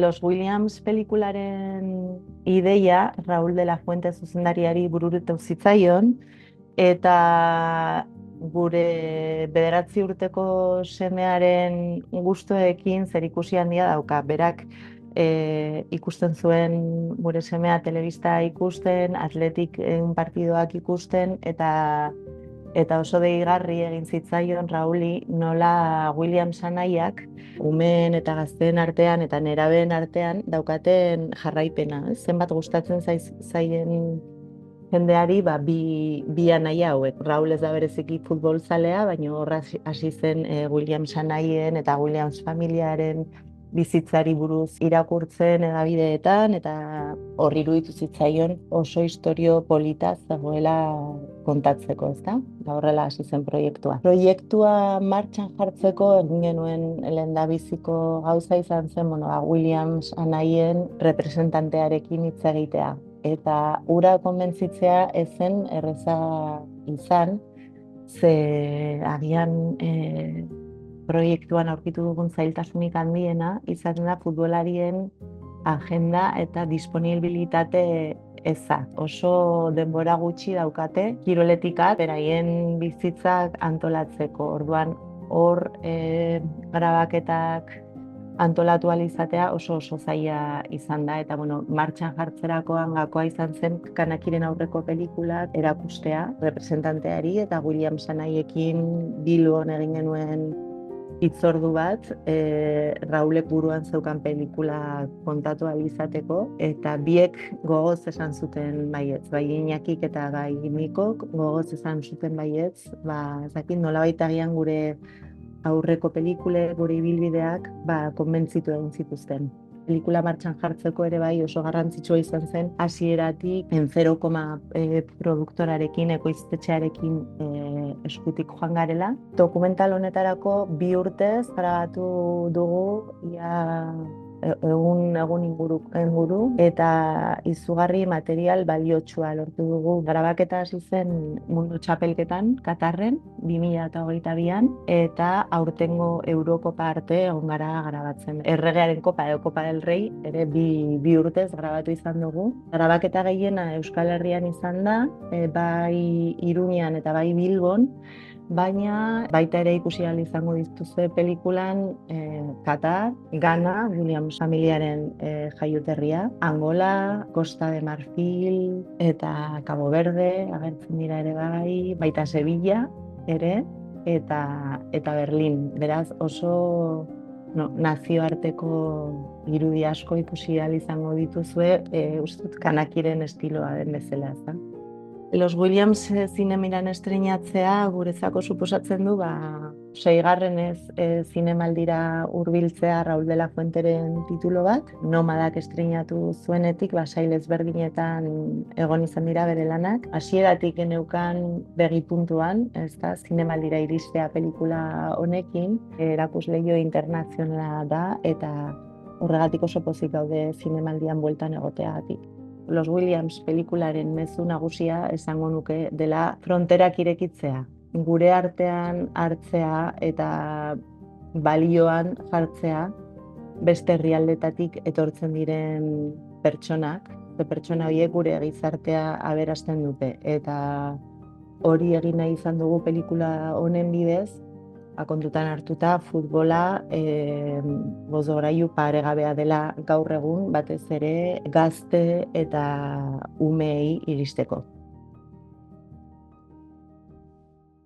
Los Williams pelikularen ideia Raúl de la Fuente zuzendariari burutu zitzaion, eta gure 9 urteko semearen gustuekin zerikusi handia dauka. Berak ikusten zuen gure semea telebista ikusten, Athletic partidoak ikusten, eta oso deigarri egin zitzaion Rauli nola Williams anaiak umeen eta gazteen artean eta nerabeen artean daukaten jarraipena. Zenbat gustatzen zaien jendeari bi anaia hauek. Raúl ez da bereziki futbolzalea, baina horra hasi zen Williams anaien eta Williams familiaren bizitzari buruz irakurtzen edabideetan, eta horri iruditu zitzaion oso istorio polita zegoela kontatzeko, ezta? Da horrela hasi zen proiektua. Proiektua martxan jartzeko egin genuen lehendabiziko gauza izan zen, Williams anaien representantearekin hitz egitea. Eta hura konbentzitzea ezen erreza izan, ze agian proiektuan aurkitu dugun zailtasunik handiena izaten da futbolarien agenda eta disponibilitate eza. Oso denbora gutxi daukate kiroletikak beraien bizitzak antolatzeko. Orduan hor grabaketak antolatu alizatea oso zaila izan da, eta martxan jartzerakoan gakoa izan zen Kanakiren aurreko pelikulak erakustea representanteari, eta Williams anaiekin Bilbon egin genuen hitzordu bat, Raulek buruan zeukan pelikula kontatu alizateko, eta biek gogoz esan zuten baietz, bai Iñakik eta bai Mikok gogoz esan zuten baietz, ez dakit nolabait agian gure aurreko pelikule, gure ibilbideak, konbentzitu egin zituzten. Pelikula martxan jartzeko ere bai oso garrantzitsua izan zen, hasieratik Enzero produktorarekin, ekoiztetxearekin eskutik joan garela. Dokumental honetarako 2 urtez grabatu dugu, egun inguru, eta izugarri material baliotsua lortu dugu. Grabaketa hasi zen mundu txapelketan, Katarren, 2022an, eta aurtengo Eurokopa arte egon gara grabatzen. Erregearen kopa edo Kopa del Rei ere 2 urtez grabatu izan dugu. Grabaketa gehiena Euskal Herrian izan da, bai Iruñean eta bai Bilbon, baina baita ere ikusi ahal izango dituzue pelikulan Katar, Ghana, Williams familiaren jaioterria, Angola, Costa de Marfil eta Cabo Verde agertzen dira ere bai, baita Sevilla ere, eta Berlin. Beraz oso nazioarteko irudi asko ikusi ahal izango dituzue, uste dut Kanakiren estiloa den bezala, ezta? Los Williams zinemiran estreinatzea guretzako suposatzen du 6. zinemaldira hurbiltzea Raúl de la Fuenteren titulo bat. Nomadak estreinatu zuenetik sail ezberdinetan egon izan dira bere lanak. Hasieratik geneukan begi puntuan, ezta, zinemaldira iristea pelikula honekin, erakusleiho internazionala da, eta horregatik oso pozik gaude zinemaldian bueltan egoteagatik. Los Williams pelikularen mezu nagusia esango nuke dela fronterak irekitzea. Gure artean hartzea eta balioan jartzea beste herrialdetatik etortzen diren pertsonak, pertsona horiek gure gizartea aberasten dute. Eta hori egin nahi izan dugu pelikula honen bidez, kontutan hartuta futbola bozgorailu paregabea dela gaur egun, batez ere gazte eta umeei iristeko.